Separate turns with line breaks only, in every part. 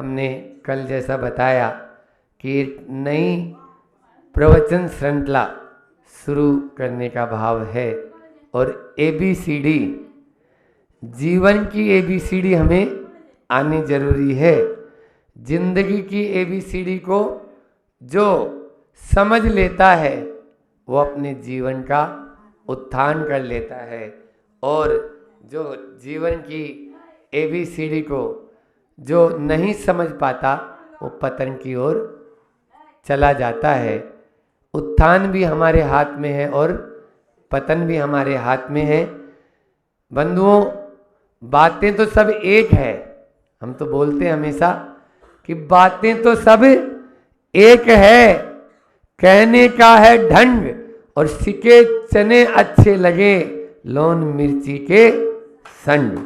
हमने कल जैसा बताया कि एक नई प्रवचन श्रृंखला शुरू करने का भाव है और ABCD, जीवन की ABCD हमें आनी जरूरी है। जिंदगी की ABCD को जो समझ लेता है वो अपने जीवन का उत्थान कर लेता है, और जो जीवन की ABCD को जो नहीं समझ पाता वो पतन की ओर चला जाता है। उत्थान भी हमारे हाथ में है और पतन भी हमारे हाथ में है। बंधुओं, बातें तो सब एक है। हम तो बोलते हैं हमेशा कि बातें तो सब एक है, कहने का है ढंग, और सिके चने अच्छे लगे लौन मिर्ची के संग।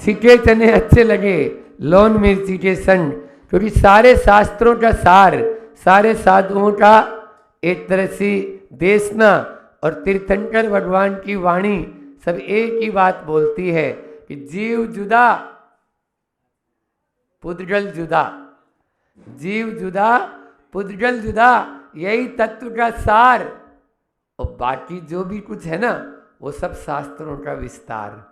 सिके चने अच्छे लगे लौन मिर्ची के संग, क्योंकि सारे शास्त्रों का सार, सारे साधुओं का एक तरह से देशना और तीर्थंकर भगवान की वाणी सब एक ही बात बोलती है कि जीव जुदा पुद्गल जुदा, जीव जुदा पुद्गल जुदा, यही तत्व का सार। और बाकी जो भी कुछ है ना वो सब शास्त्रों का विस्तार,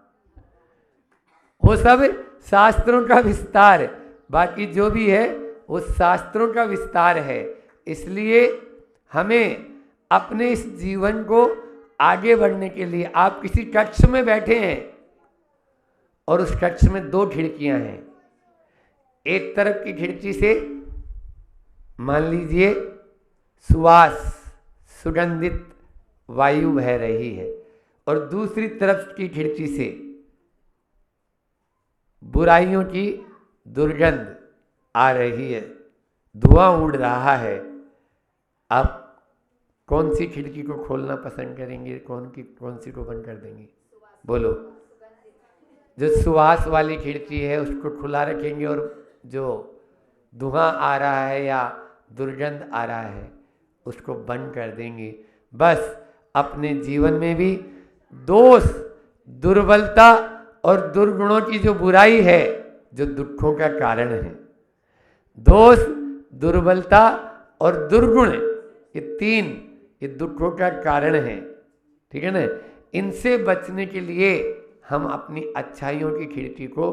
वो सब शास्त्रों का विस्तार, बाकी जो भी है वो शास्त्रों का विस्तार है। इसलिए हमें अपने इस जीवन को आगे बढ़ने के लिए, आप किसी कक्ष में बैठे हैं और उस कक्ष में 2 खिड़कियां हैं। एक तरफ की खिड़की से मान लीजिए सुवास, सुगंधित वायु बह रही है, और दूसरी तरफ की खिड़की से बुराइयों की दुर्गंध आ रही है, धुआं उड़ रहा है। आप कौन सी खिड़की को खोलना पसंद करेंगे, कौन सी को बंद कर देंगे? बोलो। जो सुवास वाली खिड़की है उसको खुला रखेंगे, और जो धुआं आ रहा है या दुर्गंध आ रहा है उसको बंद कर देंगे। बस अपने जीवन में भी दोष, दुर्बलता और दुर्गुणों की जो बुराई है जो दुखों का कारण है, दोष, दुर्बलता और दुर्गुण, ये 3 ये दुखों का कारण है। ठीक है ना? इनसे बचने के लिए हम अपनी अच्छाइयों की खिड़की को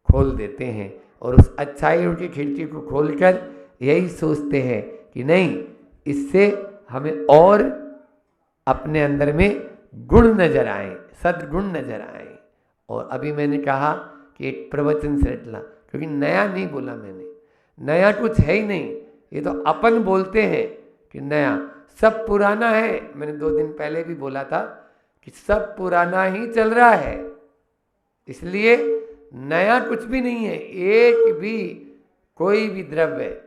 खोल देते हैं, और उस अच्छाइयों की खिड़की को खोलकर यही सोचते हैं कि नहीं, इससे हमें और अपने अंदर में गुण नजर आए, सद्गुण नजर आए। और अभी मैंने कहा कि एक प्रवचन श्रृंखला, क्योंकि नया नहीं बोला मैंने, नया कुछ है ही नहीं, ये तो अपन बोलते हैं कि नया, सब पुराना है। मैंने 2 दिन पहले भी बोला था कि सब पुराना ही चल रहा है, इसलिए नया कुछ भी नहीं है। एक भी कोई भी द्रव्य,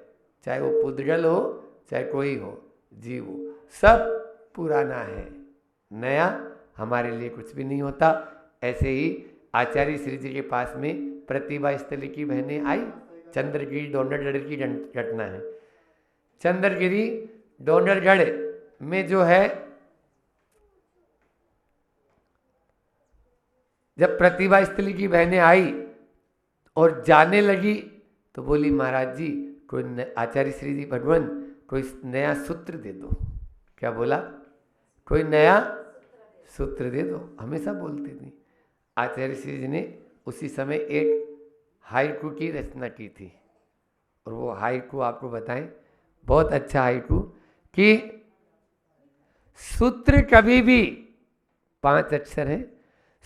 चाहे वो पुद्गल हो चाहे कोई हो, जीव हो, सब पुराना है, नया हमारे लिए कुछ भी नहीं होता। ऐसे ही आचार्य श्री जी के पास में प्रतिभा स्थली की बहनें आई। चंद्रगिरी डोंगरगढ़ की घटना है। चंद्रगिरी डोंगरगढ़ में जो है, जब प्रतिभा स्थली की बहनें आई और जाने लगी तो बोली, महाराज जी कोई आचार्य श्री जी भगवान कोई नया सूत्र दे दो। क्या बोला? कोई नया सूत्र दे दो। हमेशा बोलती थी। आचार्य श्री जी ने उसी समय एक हाइकू की रचना की थी, और वो हाइकू आपको बताएं, बहुत अच्छा हाइकू, कि सूत्र कभी भी, 5 अक्षर है,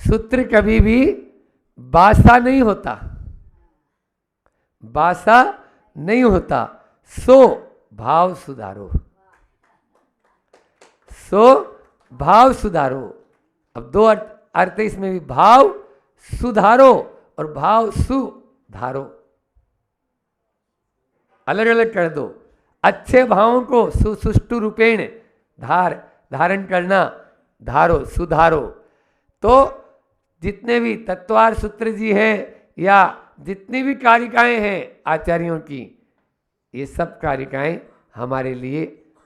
सूत्र कभी भी बासा नहीं होता, बासा नहीं होता। सो भाव सुधारो, सो भाव सुधारो। अब 2 अर्थ इसमें भी, भाव सुधारो और भाव सुधारो, अलग अलग कर दो। अच्छे भावों को सुष्टु रूपेण धारण करना, धारो, सुधारो। तो जितने भी तत्वार सूत्र जी हैं या जितनी भी कारिकाएं हैं आचार्यों की, ये सब कारिकाएं हमारे लिए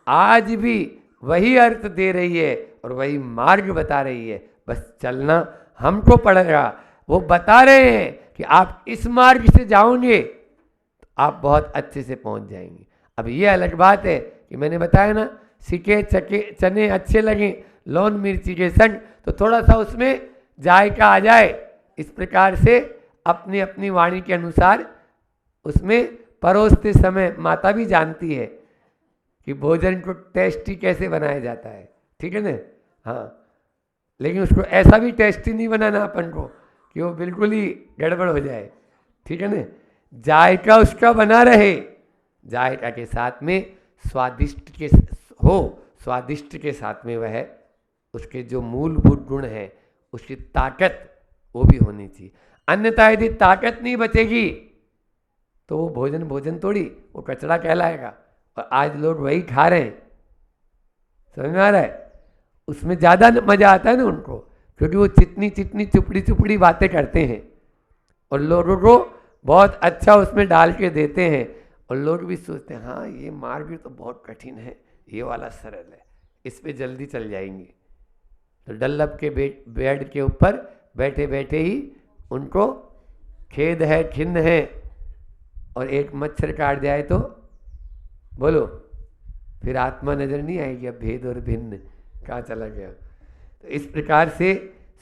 आज भी वही अर्थ दे रही है और वही मार्ग बता रही है। बस चलना हमको पड़ेगा, वो बता रहे हैं कि आप इस मार्ग से जाओगे तो आप बहुत अच्छे से पहुंच जाएंगे। अब ये अलग बात है कि मैंने बताया ना, सिके चके चने अच्छे लगे लौन मिर्ची के संग, तो थोड़ा सा उसमें जायका आ जाए, इस प्रकार से अपनी अपनी वाणी के अनुसार उसमें परोसते समय माता भी जानती है कि भोजन को टेस्टी कैसे बनाया जाता है, ठीक है ना। हाँ, लेकिन उसको ऐसा भी टेस्टी नहीं बनाना अपन को कि वो बिल्कुल ही गड़बड़ हो जाए, ठीक है ना। जायका उसका बना रहे, जायका के साथ में स्वादिष्ट के हो, स्वादिष्ट के साथ में वह उसके जो मूलभूत गुण हैं, उसकी ताकत वो भी होनी चाहिए। अन्यथा यदि ताकत नहीं बचेगी तो वो भोजन भोजन थोड़ी, वो कचरा कहलाएगा। और आज लोग वही खा रहे हैं, समझ में आ रहा है। उसमें ज़्यादा मज़ा आता है ना उनको, क्योंकि वो चितनी चितनी चुपड़ी चुपड़ी बातें करते हैं और लोगों को बहुत अच्छा उसमें डाल के देते हैं, और लोग भी सोचते हैं हाँ ये मार्ग तो बहुत कठिन है, ये वाला सरल है, इस पे जल्दी चल जाएंगे। तो डल्लब के बेड के ऊपर बैठे बैठे ही उनको खेद है, खिन्न है, और एक मच्छर काट जाए तो बोलो फिर आत्मा नजर नहीं आएगी, अब भेद और भिन्न कहाँ चला गया। तो इस प्रकार से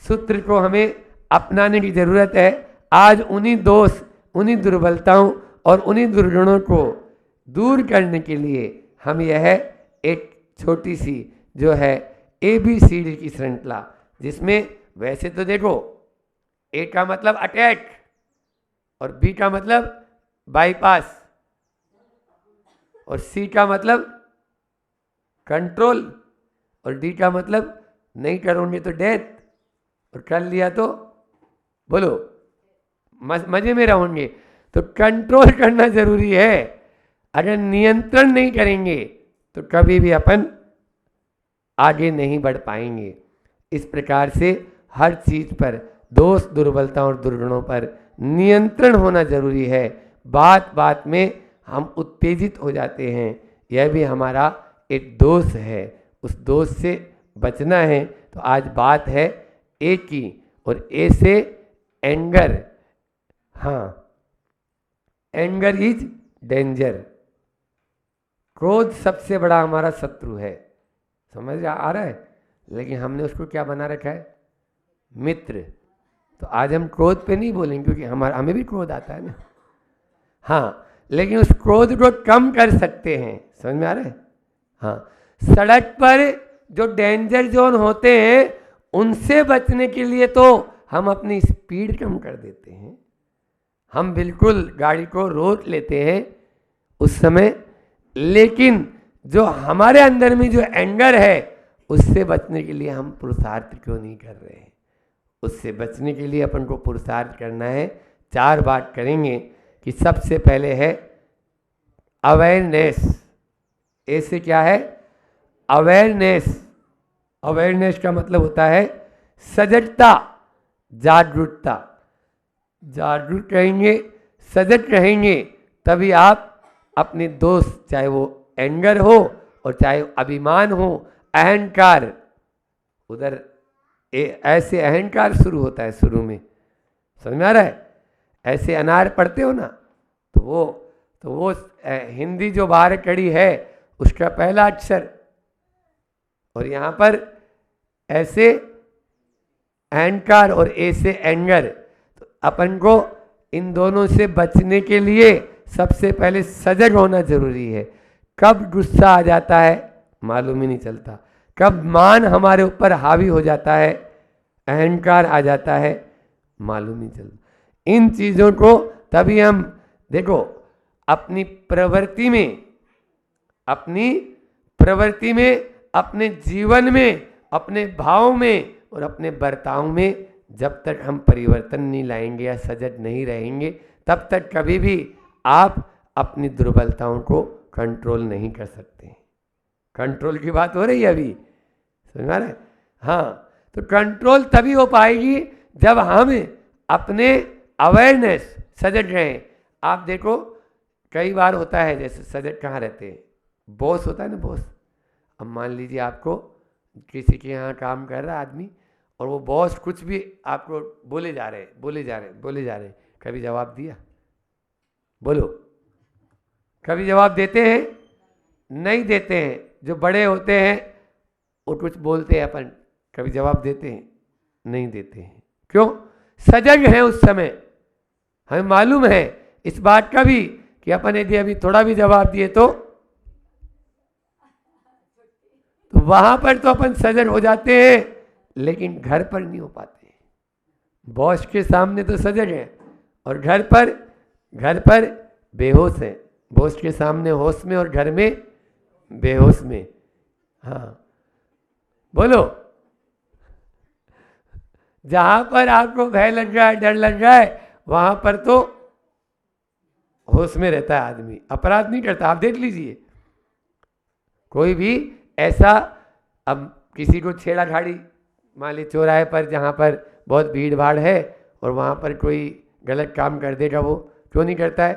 सूत्र को हमें अपनाने की जरूरत है। आज उन्हीं दोष, उन्हीं दुर्बलताओं और उन्हीं दुर्गुणों को दूर करने के लिए हम यह एक छोटी सी जो है ABCD की श्रृंखला, जिसमें वैसे तो देखो A का मतलब अटैक और B का मतलब बाईपास और C का मतलब कंट्रोल और D का मतलब नहीं करोगे तो डेथ, और कर लिया तो बोलो मजे में रहोगे। तो कंट्रोल करना जरूरी है। अगर नियंत्रण नहीं करेंगे तो कभी भी अपन आगे नहीं बढ़ पाएंगे। इस प्रकार से हर चीज पर, दोष दुर्बलता और दुर्गुणों पर नियंत्रण होना जरूरी है। बात बात में हम उत्तेजित हो जाते हैं, यह भी हमारा एक दोष है, उस दोष से बचना है। तो आज बात है ए की, और ए से एंगर। हाँ, एंगर इज डेंजर। क्रोध सबसे बड़ा हमारा शत्रु है, समझ आ रहा है। लेकिन हमने उसको क्या बना रखा है, मित्र। तो आज हम क्रोध पे नहीं बोलेंगे, क्योंकि हमें भी क्रोध आता है ना। हाँ, लेकिन उस क्रोध को कम कर सकते हैं, समझ में आ रहा है। हाँ, सड़क पर जो डेंजर जोन होते हैं उनसे बचने के लिए तो हम अपनी स्पीड कम कर देते हैं, हम बिल्कुल गाड़ी को रोक लेते हैं उस समय। लेकिन जो हमारे अंदर में जो एंगर है उससे बचने के लिए हम पुरुषार्थ क्यों नहीं कर रहे हैं। उससे बचने के लिए अपन को पुरुषार्थ करना है। 4 बात करेंगे कि सबसे पहले है अवेयरनेस। ऐसे क्या है, अवेयरनेस। अवेयरनेस का मतलब होता है सजगता, जागरूकता। जागरूक रहेंगे, सजग रहेंगे, तभी आप अपने दोस्त, चाहे वो एंगर हो और चाहे अभिमान हो, अहंकार, उधर ऐसे अहंकार शुरू होता है शुरू में, समझ में आ रहा है। ऐसे अनार पढ़ते हो ना, तो वो हिंदी जो बाहर कड़ी है उसका पहला अक्षर, और यहाँ पर ऐसे अहंकार और ऐसे एंगर। तो अपन को इन दोनों से बचने के लिए सबसे पहले सजग होना जरूरी है। कब गुस्सा आ जाता है मालूम ही नहीं चलता, कब मान हमारे ऊपर हावी हो जाता है, अहंकार आ जाता है, मालूम नहीं चलता। इन चीज़ों को तभी हम देखो अपनी प्रवृत्ति में, अपने जीवन में, अपने भाव में और अपने बर्ताव में जब तक हम परिवर्तन नहीं लाएंगे या सजग नहीं रहेंगे, तब तक कभी भी आप अपनी दुर्बलताओं को कंट्रोल नहीं कर सकते। कंट्रोल की बात हो रही है अभी, समझ रहे हैं। हाँ, तो कंट्रोल तभी हो पाएगी जब हम अपने अवेयरनेस, सजग रहें। आप देखो कई बार होता है, जैसे सजग कहाँ रहते हैं, बॉस होता है ना, बॉस। अब मान लीजिए आपको किसी के यहाँ काम कर रहा आदमी और वो बॉस कुछ भी आपको बोले जा रहे, कभी जवाब दिया? बोलो, कभी जवाब देते हैं? नहीं देते हैं। जो बड़े होते हैं वो कुछ बोलते हैं, अपन कभी जवाब देते हैं? नहीं देते हैं। क्यों? सजग हैं उस समय, हमें मालूम है इस बात का भी कि अपन यदि अभी थोड़ा भी जवाब दिए तो वहां पर तो अपन सजग हो जाते हैं, लेकिन घर पर नहीं हो पाते। बॉस के सामने तो सजग है और घर पर बेहोश है। बॉस के सामने होश में और घर में बेहोश में। हाँ बोलो, जहां पर आपको भय लग रहा है, डर लग रहा है, वहां पर तो होश में रहता है आदमी, अपराध नहीं करता। आप देख लीजिए, कोई भी ऐसा, अब किसी को छेड़ाछाड़ी, मान ली चौराहे पर जहाँ पर बहुत भीड़ भाड़ है और वहाँ पर कोई गलत काम कर देगा, वो क्यों नहीं करता है?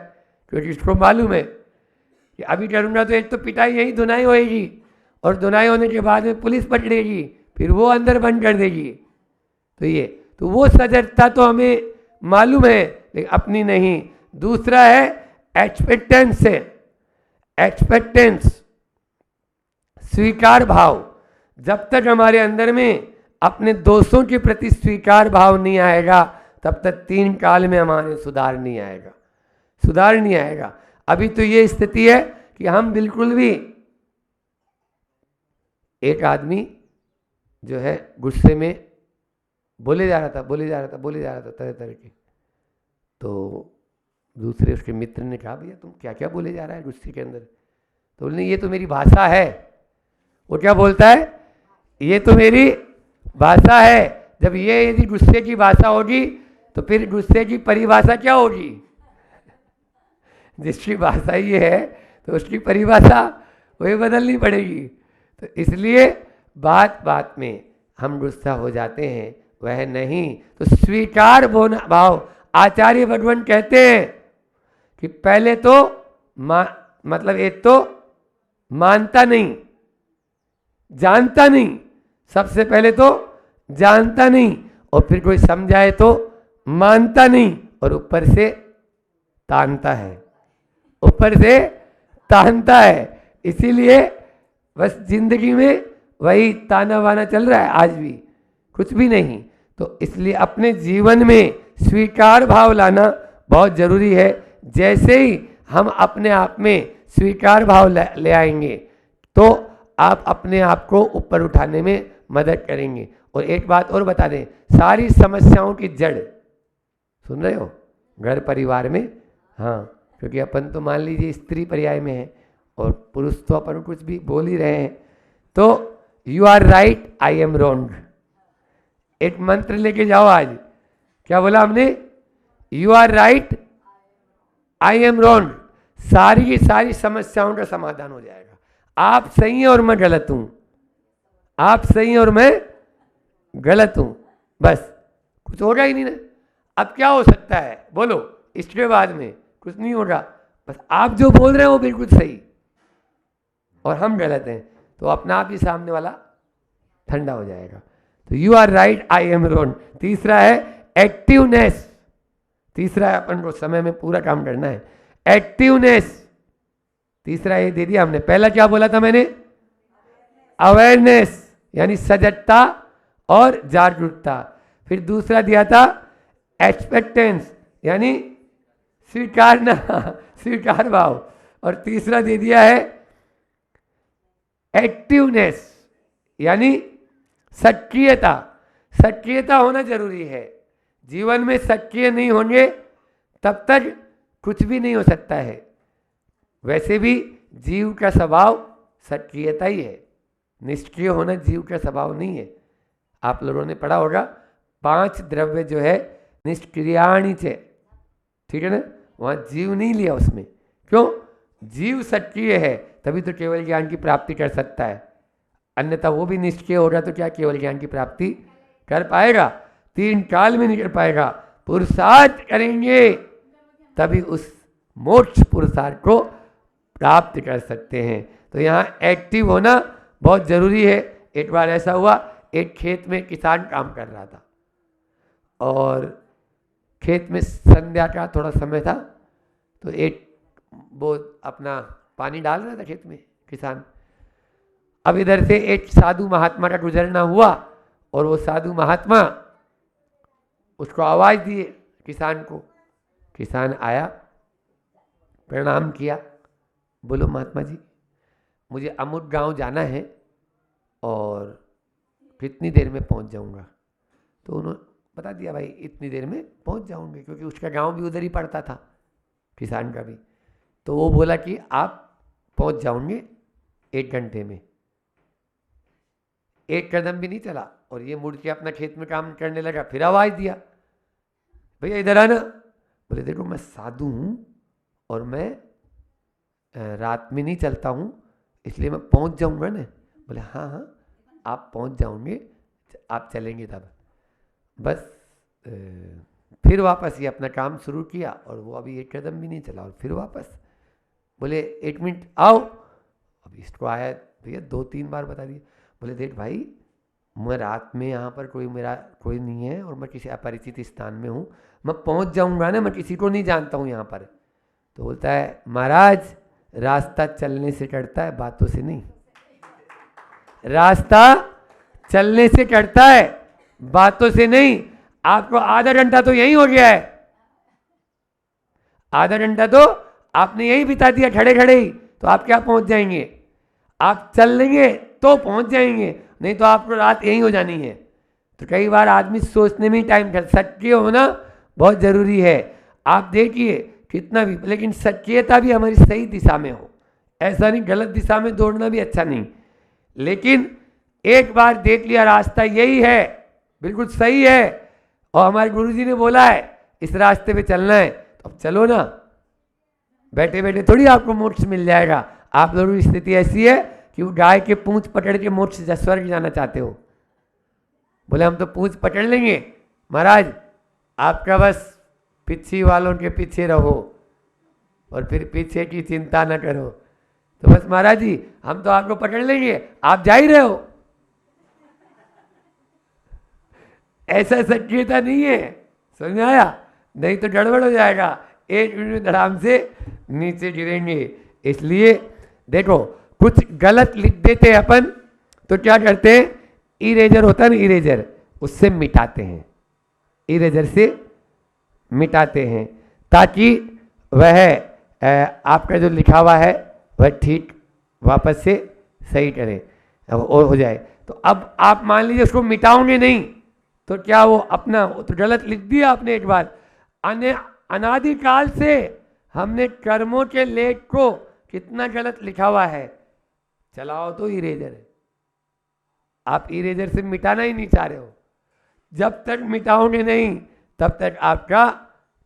क्योंकि उसको मालूम है कि अभी करूँगा तो एक तो पिटाई यही धुनाई होएगी, और धुनाई होने के बाद में पुलिस पकड़ेगी, फिर वो अंदर बंद कर देगी। तो वो सजगता तो हमें मालूम है, लेकिन अपनी नहीं। दूसरा है एक्सपेक्टेंस है, एक्सपेक्टेंस, स्वीकार भाव। जब तक हमारे अंदर में अपने दोस्तों के प्रति स्वीकार भाव नहीं आएगा, तब तक 3 काल में हमारे सुधार नहीं आएगा। अभी तो ये स्थिति है कि हम बिल्कुल भी, एक आदमी जो है गुस्से में बोले जा रहा था तरह के, तो दूसरे उसके मित्र ने कहा, भैया तुम क्या क्या बोले जा रहा है गुस्से के अंदर? तो बोलने, ये तो मेरी भाषा है। वो क्या बोलता है? ये तो मेरी भाषा है। जब ये यदि गुस्से की भाषा होगी तो फिर गुस्से की परिभाषा क्या होगी? जिसकी भाषा ये है तो उसकी परिभाषा वही बदलनी पड़ेगी। तो इसलिए बात बात में हम गुस्सा हो जाते हैं, वह नहीं। तो स्वीकार भाव, आचार्य भगवान कहते हैं कि पहले तो मतलब एक तो मानता नहीं, जानता नहीं, सबसे पहले तो जानता नहीं, और फिर कोई समझाए तो मानता नहीं, और ऊपर से तानता है। इसीलिए बस जिंदगी में वही ताना वाना चल रहा है आज भी, कुछ भी नहीं। तो इसलिए अपने जीवन में स्वीकार भाव लाना बहुत जरूरी है। जैसे ही हम अपने आप में स्वीकार भाव ले आएंगे तो आप अपने आप को ऊपर उठाने में मदद करेंगे। और एक बात और बता दें, सारी समस्याओं की जड़, सुन रहे हो, घर परिवार में। हाँ, क्योंकि अपन तो मान लीजिए स्त्री पर्याय में है और पुरुष तो अपन कुछ भी बोल ही रहे हैं। तो you are right, I am wrong, एक मंत्र लेके जाओ आज। क्या बोला हमने? You are right, I am wrong. सारी की सारी समस्याओं का समाधान हो जाएगा। आप सही हैं और मैं गलत हूं, आप सही हैं और मैं गलत हूं, बस कुछ होगा ही नहीं ना। अब क्या हो सकता है बोलो? इसके बाद में कुछ नहीं होगा, बस आप जो बोल रहे हैं वो बिल्कुल सही और हम गलत हैं, तो अपना आप ही सामने वाला ठंडा हो जाएगा। तो you are right, I am wrong. तीसरा है एक्टिवनेस। तीसरा है अपन को समय में पूरा काम करना है, एक्टिवनेस। तीसरा ये दे दिया हमने। पहला क्या बोला था मैंने? अवेयरनेस, यानी सजगता और जागरूकता। फिर दूसरा दिया था एक्सपेक्टेंस, यानी स्वीकारना, स्वीकार भाव। और तीसरा दे दिया है एक्टिवनेस, यानी सक्रियता। सक्रियता होना जरूरी है जीवन में। सक्रिय नहीं होंगे तब तक कुछ भी नहीं हो सकता है। वैसे भी जीव का स्वभाव सक्रियता ही है, निष्क्रिय होना जीव का स्वभाव नहीं है। आप लोगों ने पढ़ा होगा 5 द्रव्य जो है निष्क्रियाणी चे, ठीक है ना? वहाँ जीव नहीं लिया उसमें। क्यों? जीव सक्रिय है तभी तो केवल ज्ञान की प्राप्ति कर सकता है, अन्यथा वो भी निष्क्रिय होगा तो क्या केवल ज्ञान की प्राप्ति कर पाएगा? 3 काल में नहीं कर पाएगा। पुरुषार्थ करेंगे तभी उस मोक्ष पुरुषार्थ को प्राप्त कर सकते हैं। तो यहाँ एक्टिव होना बहुत जरूरी है। एक बार ऐसा हुआ, एक खेत में किसान काम कर रहा था और खेत में संध्या का थोड़ा समय था, तो एक वो अपना पानी डाल रहा था खेत में किसान। अब इधर से एक साधु महात्मा का गुजरना हुआ और वो साधु महात्मा उसको आवाज़ दिए किसान को। किसान आया, प्रणाम किया, बोलो महात्मा जी मुझे अमुक गांव जाना है और कितनी देर में पहुंच जाऊंगा। तो उन्होंने बता दिया भाई इतनी देर में पहुंच जाऊंगे, क्योंकि उसका गांव भी उधर ही पड़ता था किसान का भी। तो वो बोला कि आप पहुंच जाओगे 1 घंटे में। 1 कदम भी नहीं चला और ये मुड़ के अपना खेत में काम करने लगा। फिर आवाज़ दिया भैया इधर आना। बोले देखो मैं साधु हूँ और मैं रात में नहीं चलता हूँ, इसलिए मैं पहुँच जाऊँगा ना। बोले हाँ हाँ आप पहुँच जाओगे, आप चलेंगे तब। बस फिर वापस ये अपना काम शुरू किया और वो अभी 1 कदम भी नहीं चला और फिर वापस। बोले 1 मिनट आओ। अब इसको आया भैया 2-3 बार बता दिया। बोले देख भाई मैं रात में यहाँ पर मेरा कोई नहीं है और मैं किसी अपरिचित स्थान में हूँ, मैं पहुँच जाऊँगा ना, मैं किसी को नहीं जानता हूँ यहाँ पर। तो बोलता है महाराज रास्ता चलने से कटता है, बातों से नहीं। रास्ता चलने से कटता है, बातों से नहीं। आपको आधा घंटा तो यही हो गया है, आधा घंटा तो आपने यही बिता दिया खड़े खड़े ही, तो आप क्या पहुंच जाएंगे? आप चल लेंगे तो पहुंच जाएंगे, नहीं तो आपको रात यही हो जानी है। तो कई बार आदमी सोचने में ही टाइम कर, सक्रिय होना बहुत ज़रूरी है। आप देखिए कितना भी, लेकिन सक्रियता भी हमारी सही दिशा में हो, ऐसा नहीं गलत दिशा में दौड़ना भी अच्छा नहीं। लेकिन एक बार देख लिया रास्ता यही है, बिल्कुल सही है और हमारे गुरुजी ने बोला है इस रास्ते पे चलना है, तो अब चलो ना। बैठे बैठे थोड़ी आपको मोक्ष मिल जाएगा। आप लोगों की स्थिति ऐसी है कि वो गाय के पूंछ पकड़ के मोक्ष स्वर्ग जाना चाहते हो। बोले हम तो पूंछ पकड़ लेंगे महाराज, आपका बस पीछे वालों के पीछे रहो और फिर पीछे की चिंता न करो। तो बस महाराज जी हम तो आपको पकड़ लेंगे, आप जा ही रहे हो। ऐसा सक्रियता नहीं है, समझ में आया? नहीं तो गड़बड़ हो जाएगा, 1 मिनट धड़ाम से नीचे गिरेंगे। इसलिए देखो कुछ गलत लिख देते अपन तो क्या करते हैं, इरेजर होता है ना, इरेजर, उससे मिटाते हैं, इरेजर से मिटाते हैं ताकि वह आपका जो लिखा हुआ है वह ठीक वापस से सही करें और हो जाए। तो अब आप मान लीजिए उसको मिटाओगे नहीं तो क्या वो अपना, वो तो गलत लिख दिया आपने एक बार। अनादिकाल से हमने कर्मों के लेख को कितना गलत लिखा हुआ है, चलाओ तो इरेजर है। आप इरेजर से मिटाना ही नहीं चाह रहे हो। जब तक मिटाओगे नहीं तब तक आपका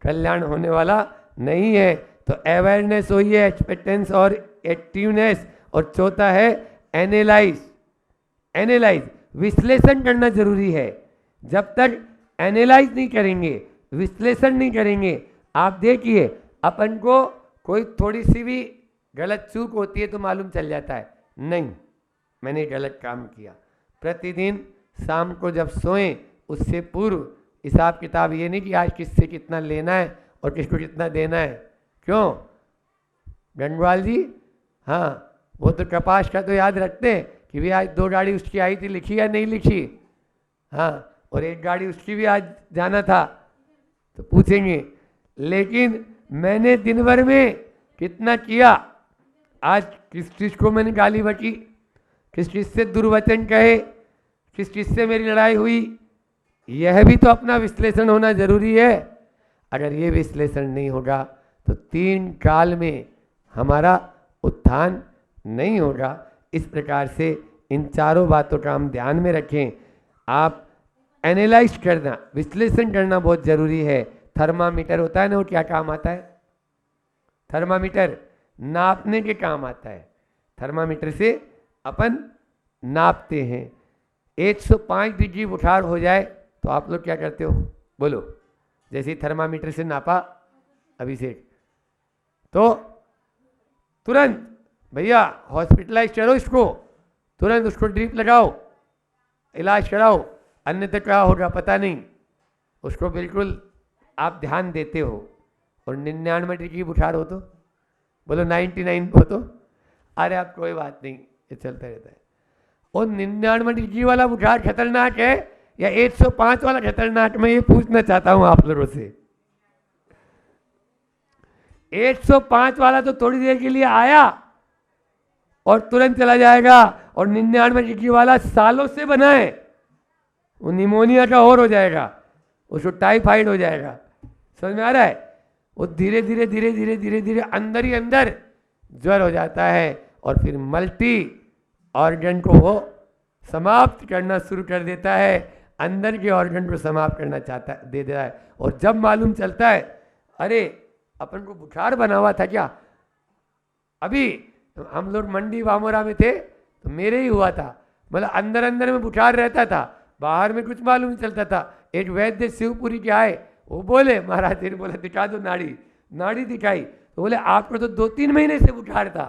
कल्याण होने वाला नहीं है। तो अवेयरनेस हुई है, एक्सपेक्टेंस और एक्टिवनेस, और चौथा है एनालाइज। एनालाइज विश्लेषण करना जरूरी है। जब तक एनालाइज नहीं करेंगे, विश्लेषण नहीं करेंगे, आप देखिए अपन को कोई थोड़ी सी भी गलत चूक होती है तो मालूम चल जाता है, नहीं मैंने गलत काम किया। प्रतिदिन शाम को जब सोएं उससे पूर्व हिसाब किताब, ये नहीं कि आज किससे कितना लेना है और किसको कितना देना है। क्यों गंगवाल जी? हाँ वो तो कपास का तो याद रखते हैं कि भी आज 2 गाड़ी उसकी आई थी, लिखी या नहीं लिखी। हाँ, और 1 गाड़ी उसकी भी आज जाना था तो पूछेंगे, लेकिन मैंने दिन भर में कितना किया, आज किस चीज़ को मैंने गाली बकी, किस चीज़ से दुर्वचन कहे, किस चीज़ से मेरी लड़ाई हुई, यह भी तो अपना विश्लेषण होना जरूरी है। अगर ये विश्लेषण नहीं होगा तो 3 काल में हमारा उत्थान नहीं होगा। इस प्रकार से इन चारों बातों का हम ध्यान में रखें। आप एनालाइज करना, विश्लेषण करना बहुत ज़रूरी है। थर्मामीटर होता है ना, वो क्या काम आता है? थर्मामीटर नापने के काम आता है। थर्मामीटर से अपन नापते हैं। 105 डिग्री बुखार हो जाए तो आप लोग क्या करते हो बोलो? जैसे ही थर्मामीटर से नापा अभिषेक, तो तुरंत भैया हॉस्पिटलाइज करो इसको, तुरंत उसको ड्रिप लगाओ, इलाज कराओ, अन्यथा क्या होगा पता नहीं। उसको बिल्कुल आप ध्यान देते हो। और 99 डिग्री बुखार हो तो बोलो 99 हो तो अरे आप कोई बात नहीं, ये चलता रहता है। और 99 डिग्री वाला बुखार खतरनाक है या 105 वाला खतरनाक, मैं ये पूछना चाहता हूं आप लोगों से। 105 वाला तो थोड़ी देर के लिए आया और तुरंत चला जाएगा, और 99 डिग्री वाला सालों से बना है, वो निमोनिया का और हो जाएगा, उसको टाइफाइड हो जाएगा। समझ में आ रहा है? वो धीरे धीरे धीरे धीरे धीरे धीरे अंदर ही अंदर ज्वर हो जाता है, और फिर मल्टी ऑर्गन को वो समाप्त करना शुरू कर देता है, अंदर के ऑर्गन को समाप्त करना चाहता दे देता है। और जब मालूम चलता है अरे अपन को बुखार बना हुआ था क्या, अभी तो हम लोग मंडी वामोरा में थे तो मेरे ही हुआ था, मतलब अंदर अंदर में बुखार रहता था, बाहर में कुछ मालूम नहीं चलता था। एक वैद्य शिवपुरी के आए, वो बोले महाराज जी बोले दिखा दो नाड़ी, नाड़ी दिखाई तो बोले आपको तो 2-3 महीने से बुखार था।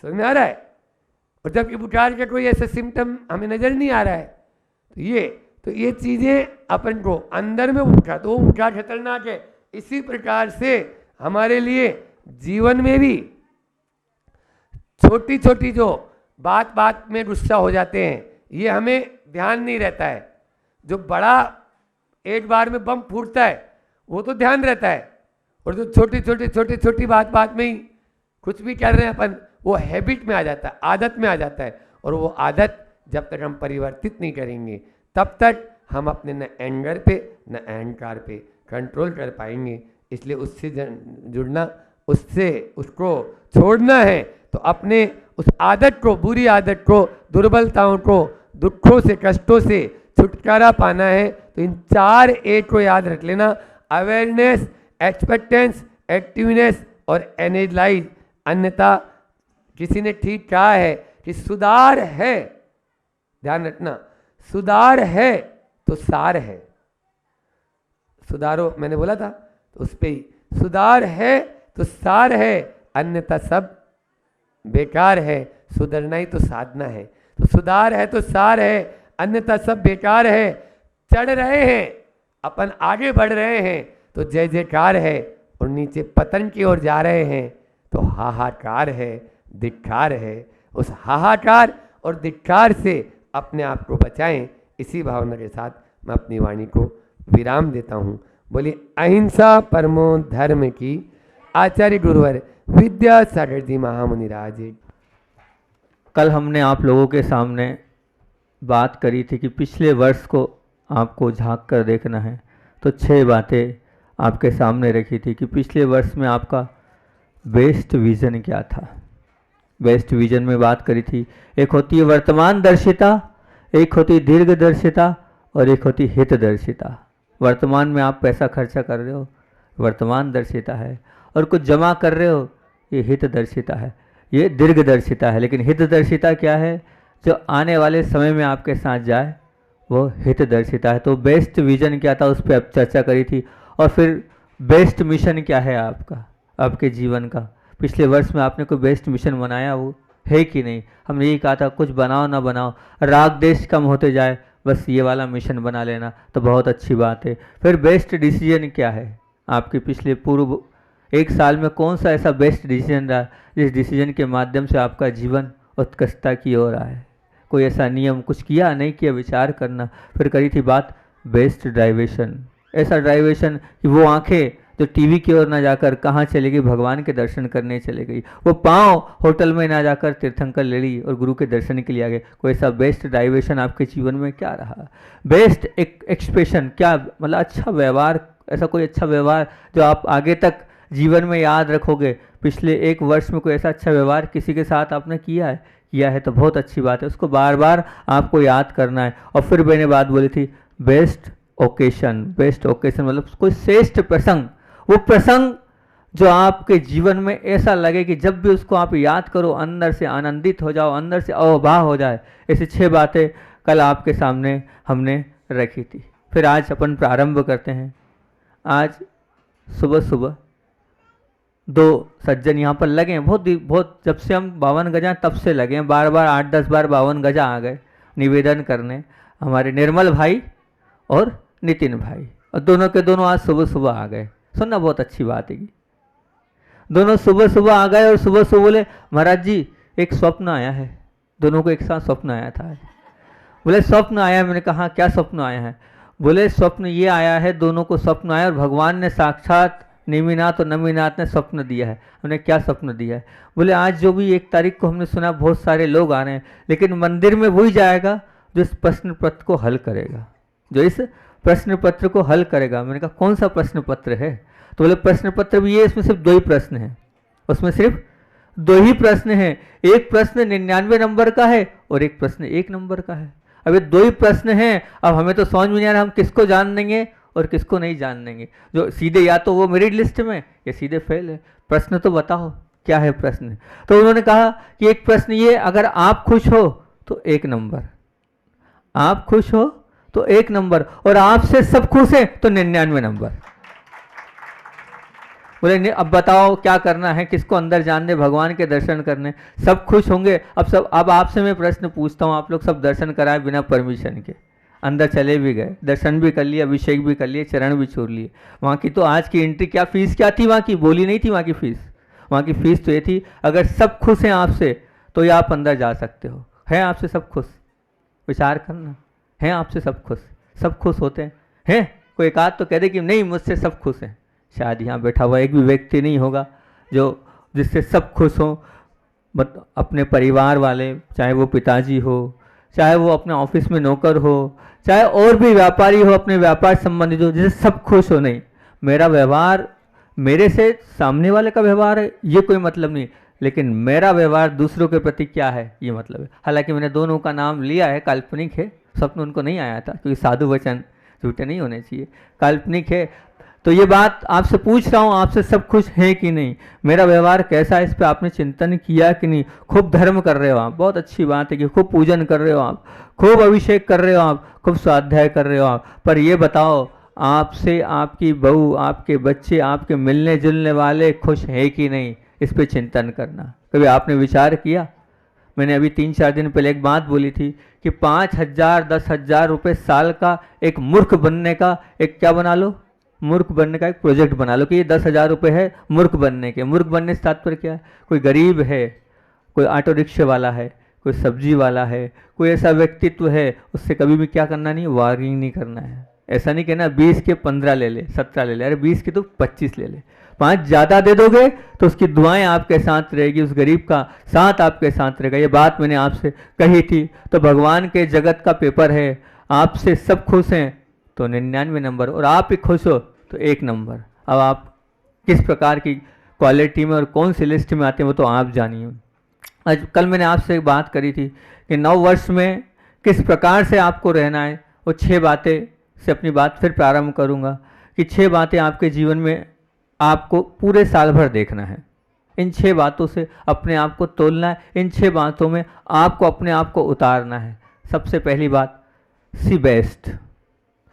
समझ में आ रहा है? और जबकि बुखार का कोई ऐसा सिम्टम हमें नजर नहीं आ रहा है। तो ये चीजें अपन को अंदर में बुखार, तो वो बुखार खतरनाक है। इसी प्रकार से हमारे लिए जीवन में भी छोटी छोटी जो बात बात में गुस्सा हो जाते हैं, ये हमें ध्यान नहीं रहता है। जो बड़ा एक बार में बम फूटता है वो तो ध्यान रहता है, और जो छोटी छोटी बात बात में ही कुछ भी कर रहे हैं अपन, वो हैबिट में आ जाता है, आदत में आ जाता है। और वो आदत जब तक हम परिवर्तित नहीं करेंगे तब तक हम अपने न एंगर पे न अहंकार पे कंट्रोल कर पाएंगे। इसलिए उससे जुड़ना, उससे उसको छोड़ना है तो अपने उस आदत को, बुरी आदत को, दुर्बलताओं को, दुखों से, कष्टों से छुटकारा पाना है। तो इन 4 ए को याद रख लेना, अवेयरनेस, एक्सपेक्टेंस, एक्टिवनेस और एनर्जाइज। अन्यथा किसी ने ठीक कहा है कि सुधार है, ध्यान रखना, सुधार है तो सार है। सुधारो मैंने बोला था तो उस पे ही, सुधार है तो सार है, अन्यथा सब बेकार है। सुधरना ही तो साधना है। तो सुधार है तो सार है, अन्यथा सब बेकार है। चढ़ रहे हैं अपन, आगे बढ़ रहे हैं तो जय जयकार है, और नीचे पतन की ओर जा रहे हैं तो हाहाकार है, धिक्कार है। उस हाहाकार और धिक्कार से अपने आप को बचाएं। इसी भावना के साथ मैं अपनी वाणी को विराम देता हूँ। बोलिए अहिंसा परमो धर्म की, आचार्य गुरुवर विद्यासागर जी महामुनि राजे।
कल हमने आप लोगों के सामने बात करी थी कि पिछले वर्ष को आपको झांक कर देखना है, तो 6 बातें आपके सामने रखी थी कि पिछले वर्ष में आपका बेस्ट विजन क्या था। बेस्ट विजन में बात करी थी, एक होती है वर्तमान दर्शिता, एक होती है दीर्घदर्शिता और एक होती हितदर्शिता। वर्तमान में आप पैसा खर्चा कर रहे हो, वर्तमान दर्शिता है, और कुछ जमा कर रहे हो, ये हितदर्शिता है, ये दीर्घदर्शिता है। लेकिन हितदर्शिता क्या है? जो आने वाले समय में आपके साथ जाए, वो हितदर्शिता है। तो बेस्ट विजन क्या था उस पर अब चर्चा करी थी। और फिर बेस्ट मिशन क्या है आपका, आपके जीवन का। पिछले वर्ष में आपने कोई बेस्ट मिशन बनाया वो है कि नहीं? हमने यही कहा था कुछ बनाओ ना बनाओ, राग देश कम होते जाए, बस ये वाला मिशन बना लेना तो बहुत अच्छी बात है। फिर बेस्ट डिसीजन क्या है आपके पिछले पूर्व 1 साल में, कौन सा ऐसा बेस्ट डिसीजन रहा जिस डिसीजन के माध्यम से आपका जीवन उत्कृष्टता की ओर आए? कोई ऐसा नियम कुछ किया नहीं किया, विचार करना। फिर करी थी बात बेस्ट ड्राइवेशन, ऐसा ड्राइवेशन कि वो आंखें जो टीवी की ओर ना जाकर कहाँ चली गई, भगवान के दर्शन करने चले गई। वो पाँव होटल में ना जाकर तीर्थंकर ले ली और गुरु के दर्शन के लिए आ गए। कोई ऐसा बेस्ट ड्राइवेशन आपके जीवन में क्या रहा? बेस्ट एक्सप्रेशन क्या, मतलब अच्छा व्यवहार, ऐसा कोई अच्छा व्यवहार जो आप आगे तक जीवन में याद रखोगे। पिछले 1 वर्ष में कोई ऐसा अच्छा व्यवहार किसी के साथ आपने किया है? किया है तो बहुत अच्छी बात है, उसको बार बार आपको याद करना है। और फिर मैंने बात बोली थी बेस्ट ओकेशन। बेस्ट ओकेशन मतलब कोई श्रेष्ठ प्रसंग, वो प्रसंग जो आपके जीवन में ऐसा लगे कि जब भी उसको आप याद करो अंदर से आनंदित हो जाओ, अंदर से अवभाव हो जाए। ऐसी 6 बातें कल आपके सामने हमने रखी थी। फिर आज अपन प्रारंभ करते हैं। आज सुबह सुबह 2 सज्जन यहाँ पर लगे हैं, बहुत जब से हम 52 गजा तब से लगे हैं, बार बार 8-10 बार 52 गजा आ गए। निवेदन करने हमारे निर्मल भाई और नितिन भाई, और दोनों के दोनों आज सुबह सुबह आ गए। सुनना बहुत अच्छी बात है कि दोनों सुबह सुबह आ गए और सुबह सुबह बोले महाराज जी एक स्वप्न आया है। दोनों को एक साथ स्वप्न आया था। बोले स्वप्न आया है। मैंने कहा क्या स्वप्न आया है? बोले स्वप्न ये आया है, दोनों को स्वप्न आया और भगवान ने साक्षात नेमिनाथ और नमीनाथ ने स्वप्न दिया है। हमने क्या स्वप्न दिया है? बोले आज जो भी 1 तारीख को हमने सुना बहुत सारे लोग आ रहे हैं, लेकिन मंदिर में वही जाएगा जो इस प्रश्न पत्र को हल करेगा, जो इस प्रश्न पत्र को हल करेगा। मैंने कहा कौन सा प्रश्न पत्र है? तो बोले प्रश्न पत्र भी ये, इसमें सिर्फ 2 ही प्रश्न हैं, उसमें सिर्फ 2 ही प्रश्न हैं। एक प्रश्न 99 नंबर का है और एक प्रश्न 1 नंबर का है। अब ये 2 ही प्रश्न हैं। अब हमें तो समझ में नहीं आ रहा हम किसको जान देंगे और किसको नहीं जान देंगे। जो सीधे या तो वो मेरिट लिस्ट में या सीधे फेल है। प्रश्न तो बताओ क्या है प्रश्न? तो उन्होंने कहा कि एक प्रश्न ये, अगर आप खुश हो तो 1 नंबर, आप खुश हो तो 1 नंबर, और आपसे सब खुश है तो 99 नंबर। बोले अब बताओ क्या करना है, किसको अंदर जानने, भगवान के दर्शन करने, सब खुश होंगे। अब आपसे मैं प्रश्न पूछता हूँ, आप लोग सब दर्शन कराए बिना परमिशन के, अंदर चले भी गए, दर्शन भी कर लिए, अभिषेक भी कर लिए, चरण भी छोड़ लिए। वहाँ की तो आज की एंट्री क्या फीस क्या थी? वहाँ की बोली नहीं थी वहाँ की फीस। वहाँ की फीस तो ये थी, अगर सब खुश हैं आपसे तो ये आप अंदर जा सकते हो। हैं आपसे सब खुश? विचार करना, हैं आपसे सब खुश? सब खुश होते हैं? कोई एक आध तो कह दे कि नहीं मुझसे सब खुश हैं। शायद यहाँ बैठा हुआ एक भी व्यक्ति नहीं होगा जो जिससे सब खुश हो। अपने परिवार वाले, चाहे वो पिताजी हो, चाहे वो अपने ऑफिस में नौकर हो, चाहे और भी व्यापारी हो, अपने व्यापार संबंधित हो, जिससे सब खुश हो। नहीं, मेरा व्यवहार, मेरे से सामने वाले का व्यवहार है ये कोई मतलब नहीं, लेकिन मेरा व्यवहार दूसरों के प्रति क्या है ये मतलब है। हालांकि मैंने दोनों का नाम लिया है, काल्पनिक है, स्वप्न उनको नहीं आया था, क्योंकि साधु वचन झूठे नहीं होने चाहिए, काल्पनिक है। तो ये बात आपसे पूछ रहा हूँ, आपसे सब खुश हैं कि नहीं? मेरा व्यवहार कैसा है, इस पर आपने चिंतन किया कि नहीं? खूब धर्म कर रहे हो आप, बहुत अच्छी बात है कि खूब पूजन कर रहे हो आप, खूब अभिषेक कर रहे हो आप, खूब स्वाध्याय कर रहे हो आप, पर ये बताओ आपसे आपकी बहू, आपके बच्चे, आपके मिलने जुलने वाले खुश हैं कि नहीं? इस पर चिंतन करना। कभी आपने विचार किया? मैंने अभी 3-4 दिन पहले एक बात बोली थी कि 5,000 10,000 रुपये साल का एक मूर्ख बनने का एक क्या बना लो, मूर्ख बनने का एक प्रोजेक्ट बना लो कि ये 10,000 रुपये है मूर्ख बनने के। मूर्ख बनने से तात्पर्य क्या है? कोई गरीब है, कोई ऑटो रिक्शे वाला है, कोई सब्जी वाला है, कोई ऐसा व्यक्तित्व है, उससे कभी भी क्या करना नहीं, वार्निंग नहीं करना है। ऐसा नहीं कहना 20 के 15 ले ले, 17 ले ले, अरे 20 के तो 25 ले ले। 5 ज़्यादा दे दोगे तो उसकी दुआएं आपके साथ रहेगी, उस गरीब का साथ आपके साथ रहेगा। ये बात मैंने आपसे कही थी। तो भगवान के जगत का पेपर है, आपसे सब खुश हैं तो 99 नंबर, और आप ही खुश हो तो 1 नंबर। अब आप किस प्रकार की क्वालिटी में और कौन सी लिस्ट में आते हैं वो तो आप जानिए। आज कल मैंने आपसे एक बात करी थी कि 9 वर्ष में किस प्रकार से आपको रहना है, वो 6 बातें से अपनी बात फिर प्रारंभ करूंगा कि 6 बातें आपके जीवन में आपको पूरे साल भर देखना है। इन 6 बातों से अपने आप को तोलना है, इन 6 बातों में आपको अपने आप को उतारना है। सबसे पहली बात, सी बेस्ट।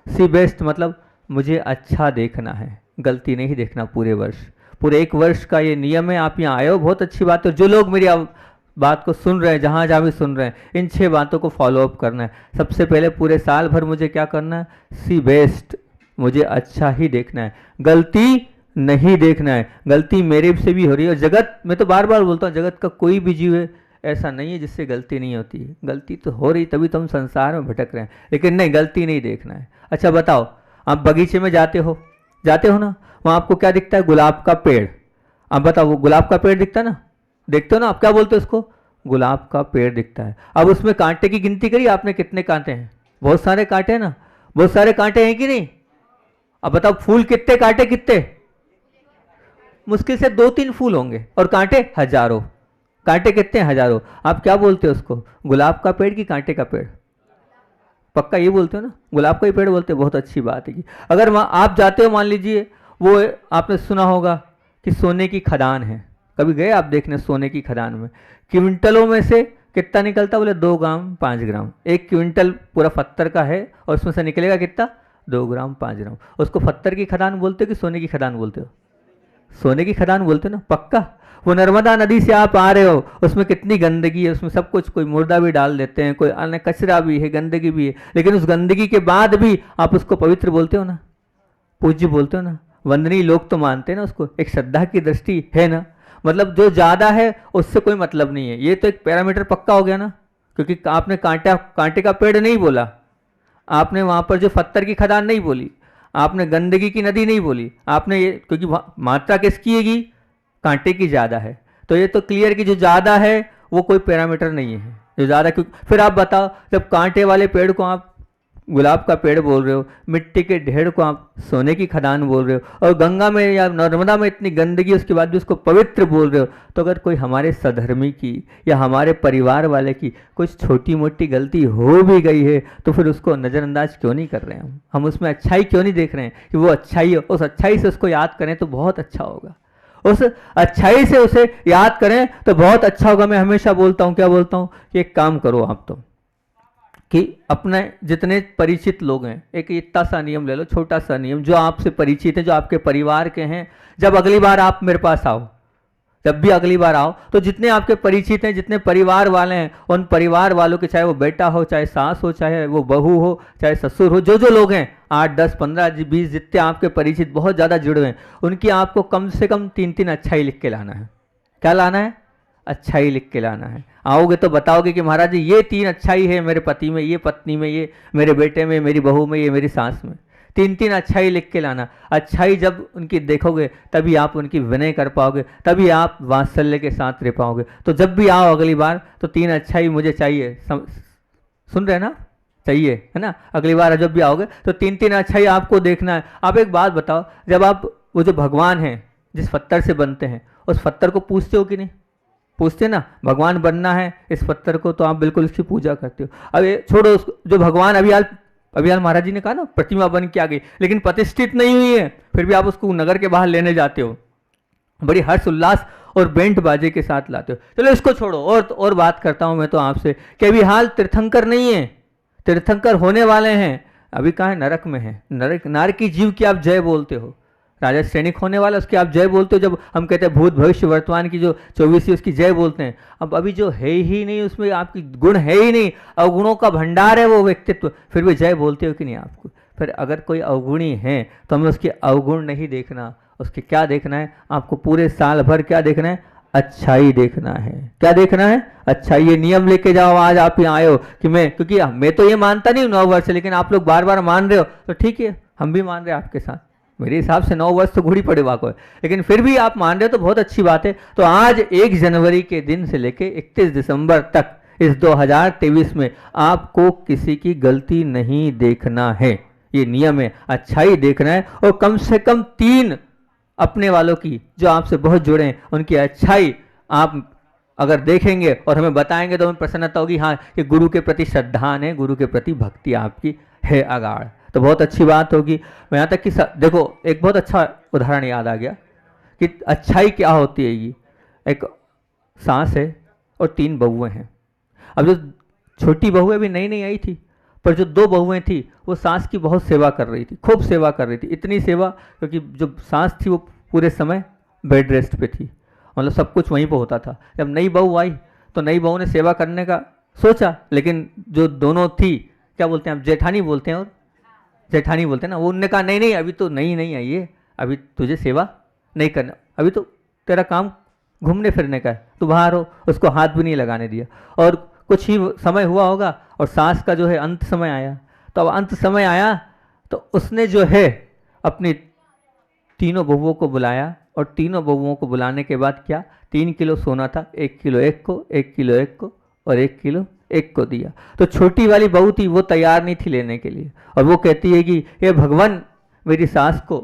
सी बेस्ट मतलब मुझे अच्छा देखना है, गलती नहीं देखना। पूरे वर्ष, पूरे 1 वर्ष का ये नियम है। आप यहाँ आए हो, बहुत अच्छी बात है। जो लोग मेरी बात को सुन रहे हैं, जहाँ जहाँ भी सुन रहे हैं, इन 6 बातों को फॉलोअप करना है। सबसे पहले पूरे साल भर मुझे क्या करना है? सी बेस्ट, मुझे अच्छा ही देखना है, गलती नहीं देखना है। गलती मेरे से भी हो रही है, और जगत, मैं तो बार बार बोलता हूँ, जगत का कोई भी जीव है ऐसा नहीं है जिससे गलती नहीं होती है। गलती तो हो रही, तभी तो हम संसार में भटक रहे हैं, लेकिन नहीं, गलती नहीं देखना है। अच्छा बताओ, आप बगीचे में जाते हो ना, वहाँ आपको क्या दिखता है? गुलाब का पेड़। आप बताओ, वो गुलाब का पेड़ दिखता है ना, देखते हो ना, आप क्या बोलते हो उसको? गुलाब का पेड़ दिखता है। अब उसमें कांटे की गिनती करिए आपने, कितने कांटे हैं? बहुत सारे कांटे हैं ना, बहुत सारे कांटे हैं कि नहीं? अब बताओ, फूल कितने, कांटे कितने? मुश्किल से 2-3 फूल होंगे, और कांटे हजारों। कांटे कितने? हजारों। आप क्या बोलते हो उसको? गुलाब का पेड़ कि कांटे का पेड़? पक्का ये बोलते हो ना, गुलाब का ही पेड़ बोलते हो। बहुत अच्छी बात है कि अगर वहाँ आप जाते हो, मान लीजिए वो आपने सुना होगा कि सोने की खदान है, कभी गए आप देखने सोने की खदान में? क्विंटलों में से कितना निकलता? बोले 2 ग्राम 5 ग्राम। 1 क्विंटल पूरा पत्थर का है, और उसमें से निकलेगा कितना? 2 ग्राम 5 ग्राम। उसको पत्थर की खदान बोलते हो कि सोने की खदान बोलते हो? सोने की खदान बोलते हो ना, पक्का। वो नर्मदा नदी से आप आ रहे हो, उसमें कितनी गंदगी है, उसमें सब कुछ, कोई मुर्दा भी डाल देते हैं, कोई अन्य कचरा भी है, गंदगी भी है, लेकिन उस गंदगी के बाद भी आप उसको पवित्र बोलते हो ना, पूज्य बोलते हो ना, वंदनीय लोग तो मानते हैं ना उसको, एक श्रद्धा की दृष्टि है ना। मतलब जो ज़्यादा है उससे कोई मतलब नहीं है, ये तो एक पैरामीटर पक्का हो गया ना, क्योंकि आपने कांटे का पेड़ नहीं बोला, आपने वहाँ पर जो पत्थर की खदान नहीं बोली, आपने गंदगी की नदी नहीं बोली, आपने ये, क्योंकि मात्रा किसकी है, कांटे की ज़्यादा है, तो ये तो क्लियर कि जो ज़्यादा है वो कोई पैरामीटर नहीं है, जो ज़्यादा। क्योंकि फिर आप बताओ, जब कांटे वाले पेड़ को आप गुलाब का पेड़ बोल रहे हो, मिट्टी के ढेर को आप सोने की खदान बोल रहे हो, और गंगा में या नर्मदा में इतनी गंदगी, उसके बाद भी उसको पवित्र बोल रहे हो, तो अगर कोई हमारे सधर्मी की या हमारे परिवार वाले की कुछ छोटी मोटी गलती हो भी गई है, तो फिर उसको नज़रअंदाज क्यों नहीं कर रहे हैं हम उसमें अच्छाई क्यों नहीं देख रहे हैं कि वो अच्छाई है, उस अच्छाई से उसको याद करें तो बहुत अच्छा होगा, उस अच्छाई से उसे याद करें तो बहुत अच्छा होगा। मैं हमेशा बोलता हूँ, क्या बोलता हूँ, कि एक काम करो आप, तो कि अपने जितने परिचित लोग हैं, एक इतना सा नियम ले लो, छोटा सा नियम, जो आपसे परिचित है, जो आपके परिवार के हैं, जब अगली बार आप मेरे पास आओ, जब भी अगली बार आओ, तो जितने आपके परिचित हैं, जितने परिवार वाले हैं, उन परिवार वालों के, चाहे वो बेटा हो, चाहे सास हो, चाहे वो बहू हो, चाहे ससुर हो, जो जो लोग हैं, 8, 10, 15, 20 जितने आपके परिचित बहुत ज़्यादा जुड़े हुए हैं, उनकी आपको कम से कम 3-3 अच्छाई लिख के लाना है। क्या लाना है? अच्छाई लिख के लाना है। आओगे तो बताओगे कि महाराज जी ये 3 अच्छाई है मेरे पति में, ये पत्नी में, ये मेरे बेटे में, मेरी बहू में, ये मेरी सास में। 3-3 अच्छाई लिख के लाना। अच्छाई जब उनकी देखोगे तभी आप उनकी विनय कर पाओगे, तभी आप वात्सल्य के साथ रह पाओगे। तो जब भी आओ अगली बार तो 3 अच्छाई मुझे चाहिए, सुन रहे ना, चाहिए, है ना। अगली बार जब भी आओगे तो 3-3 अच्छाई आपको देखना है। आप एक बात बताओ, जब आप वो जो भगवान हैं जिस पत्थर से बनते हैं, उस पत्थर को पूछते हो कि नहीं? पूछते ना, भगवान बनना है इस पत्थर को, तो आप बिल्कुल उसकी पूजा करते हो। अब ये छोड़ो, उसको जो भगवान अभियाल महाराज जी ने कहा ना, प्रतिमा बन के आ गई, लेकिन प्रतिष्ठित नहीं हुई है, फिर भी आप उसको नगर के बाहर लेने जाते हो, बड़ी हर्ष उल्लास और बैंड बाजे के साथ लाते हो। चलो इसको छोड़ो, और बात करता हूं मैं तो आपसे कि अभी हाल तीर्थंकर नहीं है, तीर्थंकर होने वाले हैं। अभी कहाँ है? नरक में है। नरक की जीव की आप जय बोलते हो, राजा सैनिक होने वाला उसकी आप जय बोलते हो। जब हम कहते हैं भूत भविष्य वर्तमान की जो 24 उसकी जय बोलते हैं। अब अभी जो है ही नहीं, उसमें आपकी गुण है ही नहीं, अवगुणों का भंडार है वो व्यक्तित्व, फिर भी जय बोलते हो कि नहीं आपको? फिर अगर कोई अवगुणी है तो हमें उसके अवगुण नहीं देखना, उसके क्या देखना है? आपको पूरे साल भर क्या देखना है? अच्छाई देखना है। क्या देखना है? अच्छाई। ये नियम लेके जाओ। आज आप यहाँ आए हो कि क्योंकि मैं तो ये मानता नहीं 9 वर्ष, लेकिन आप लोग बार बार मान रहे हो तो ठीक है, हम भी मान रहे हैं आपके साथ। मेरे हिसाब से 9 वर्ष तो घूड़ी पड़े वाको है, लेकिन फिर भी आप मान रहे हो तो बहुत अच्छी बात है। तो आज 1 जनवरी के दिन से लेके 31 दिसंबर तक इस 2023 में आपको किसी की गलती नहीं देखना है, ये नियम है। अच्छाई देखना है, और कम से कम 3 अपने वालों की जो आपसे बहुत जुड़े हैं उनकी अच्छाई आप अगर देखेंगे और हमें बताएंगे तो हमें प्रसन्नता होगी, हाँ कि गुरु के प्रति श्रद्धा है, गुरु के प्रति भक्ति आपकी है अगाढ़, तो बहुत अच्छी बात होगी। मैं यहाँ तक कि देखो एक बहुत अच्छा उदाहरण याद आ गया कि अच्छाई क्या होती है। ये एक सास है और 3 बहुएं हैं। अब जो छोटी बहू अभी नई नई आई थी, पर जो 2 बहुएं थी वो सास की बहुत सेवा कर रही थी, खूब सेवा कर रही थी। इतनी सेवा क्योंकि जो सास थी वो पूरे समय बेड रेस्ट पे थी, मतलब सब कुछ वहीं पर होता था। जब नई बहू आई तो नई बहू ने सेवा करने का सोचा, लेकिन जो दोनों थी, क्या बोलते हैं आप, जेठानी बोलते हैं और जेठानी बोलते हैं ना, वो उनने कहा नहीं नहीं अभी तो नई नहीं आई है, अभी तुझे सेवा नहीं करना, अभी तो तेरा काम घूमने फिरने का है, तू बाहर हो। उसको हाथ भी नहीं लगाने दिया। और कुछ ही समय हुआ होगा और सास का जो है अंत समय आया। तो अब अंत समय आया तो उसने जो है अपनी 3 बहुओं को बुलाया, और 3 बहुओं को बुलाने के बाद क्या, 3 किलो सोना था, 1 किलो एक को, 1 किलो एक को, और 1 किलो एक को दिया। तो छोटी वाली बहू थी वो तैयार नहीं थी लेने के लिए, और वो कहती है कि ये भगवान मेरी सास को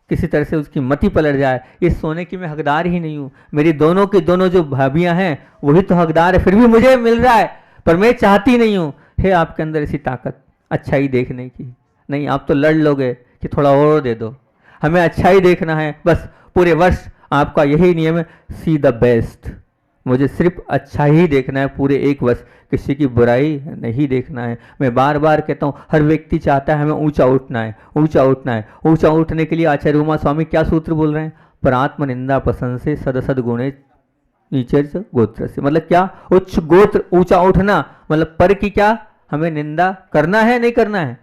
किसी तरह से उसकी मति पलट जाए, इस सोने की मैं हकदार ही नहीं हूँ, मेरी दोनों की दोनों जो भाभियाँ हैं वही तो हकदार है, फिर भी मुझे मिल रहा है पर मैं चाहती नहीं हूँ। है आपके अंदर ऐसी ताकत अच्छाई देखने की? नहीं, आप तो लड़ लोगे कि थोड़ा और दे दो। हमें अच्छाई देखना है, बस पूरे वर्ष आपका यही नियम है, सी द बेस्ट। मुझे सिर्फ अच्छा ही देखना है पूरे 1 वर्ष, किसी की बुराई नहीं देखना है। मैं बार बार कहता हूँ, हर व्यक्ति चाहता है हमें ऊंचा उठना है, ऊंचा उठना है। ऊंचा उठने के लिए आचार्य उमा स्वामी क्या सूत्र बोल रहे हैं? पर आत्म निंदा प्रशंसे सदसद गुणे नीचे से गोत्र से, मतलब क्या, उच्च गोत्र ऊंचा उठना, मतलब पर की क्या हमें निंदा करना है, नहीं करना है,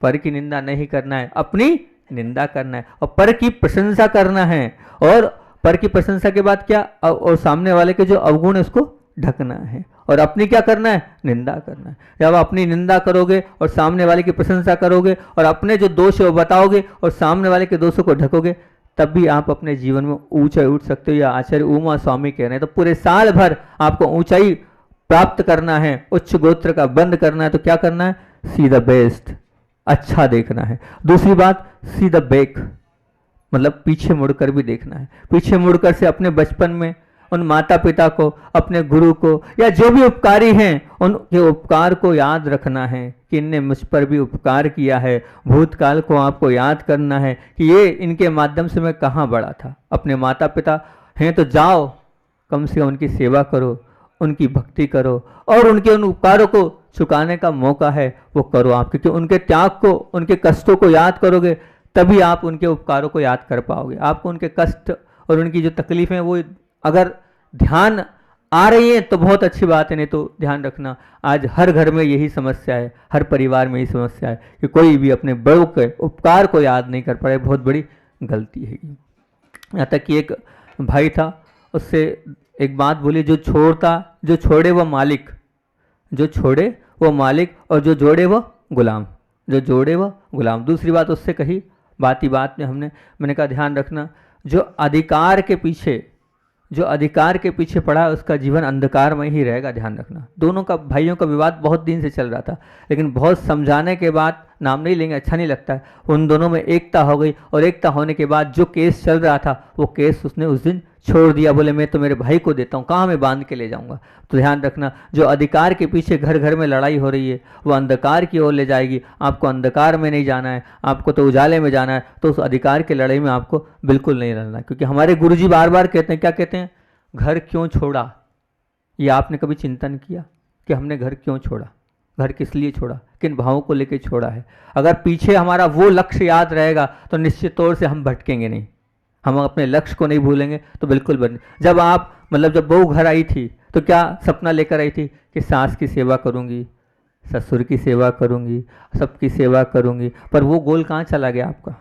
पर की निंदा नहीं करना है, अपनी निंदा करना है, और पर की प्रशंसा करना है, और पर की प्रशंसा के बाद क्या, और सामने वाले के जो अवगुण है उसको ढकना है, और अपनी क्या करना है, निंदा करना है। जब आप अपनी निंदा करोगे और सामने वाले की प्रशंसा करोगे और अपने जो दोष है वो बताओगे और सामने वाले के दोषों को ढकोगे, तब भी आप अपने जीवन में ऊंचाई उठ सकते हो। या आचार्य उमा स्वामी कह रहे हैं, तो पूरे साल भर आपको ऊंचाई प्राप्त करना है, उच्च गोत्र का बंद करना है, तो क्या करना है, सी द बेस्ट, अच्छा देखना है। दूसरी बात, सी द बैक, मतलब पीछे मुड़कर भी देखना है। पीछे मुड़कर से अपने बचपन में उन माता पिता को, अपने गुरु को, या जो भी उपकारी हैं उनके उपकार को याद रखना है कि इनने मुझ पर भी उपकार किया है। भूतकाल को आपको याद करना है कि ये इनके माध्यम से मैं कहाँ बढ़ा था। अपने माता पिता हैं तो जाओ, कम से कम उनकी सेवा करो, उनकी भक्ति करो, और उनके उन उपकारों को चुकाने का मौका है वो करो आप, क्योंकि उनके त्याग को, उनके कष्टों को याद करोगे तभी आप उनके उपकारों को याद कर पाओगे। आपको उनके कष्ट और उनकी जो तकलीफें हैं वो अगर ध्यान आ रही है तो बहुत अच्छी बात है, नहीं तो ध्यान रखना आज हर घर में यही समस्या है, हर परिवार में यही समस्या है कि कोई भी अपने बड़ों के उपकार को याद नहीं कर पा रहे, बहुत बड़ी गलती है। यहाँ तक कि एक भाई था, उससे एक बात बोली, जो छोड़े वो मालिक, जो छोड़े वो मालिक, और जो जोड़े वो गुलाम, जो जोड़े वो गुलाम। दूसरी बात उससे कही, बात ही बात में मैंने कहा ध्यान रखना, जो अधिकार के पीछे पड़ा है उसका जीवन अंधकार में ही रहेगा, ध्यान रखना। दोनों का, भाइयों का विवाद बहुत दिन से चल रहा था, लेकिन बहुत समझाने के बाद, नाम नहीं लेंगे, अच्छा नहीं लगता है, उन दोनों में एकता हो गई, और एकता होने के बाद जो केस चल रहा था वो केस उसने उस दिन छोड़ दिया, बोले मैं तो मेरे भाई को देता हूँ, कहाँ मैं बांध के ले जाऊँगा। तो ध्यान रखना, जो अधिकार के पीछे घर घर में लड़ाई हो रही है वो अंधकार की ओर ले जाएगी। आपको अंधकार में नहीं जाना है, आपको तो उजाले में जाना है, तो उस अधिकार की लड़ाई में आपको बिल्कुल नहीं लड़ना है। क्योंकि हमारे गुरुजी बार बार कहते हैं, क्या कहते हैं, घर क्यों छोड़ा। ये आपने कभी चिंतन किया कि हमने घर क्यों छोड़ा, घर किस लिए छोड़ा, किन भावों को लेकर छोड़ा है। अगर पीछे हमारा वो लक्ष्य याद रहेगा तो निश्चित तौर से हम भटकेंगे नहीं, हम अपने लक्ष्य को नहीं भूलेंगे तो बिल्कुल बन। जब बहू घर आई थी तो क्या सपना लेकर आई थी कि सास की सेवा करूंगी, ससुर की सेवा करूंगी, सबकी सेवा करूंगी, पर वो गोल कहाँ चला गया आपका।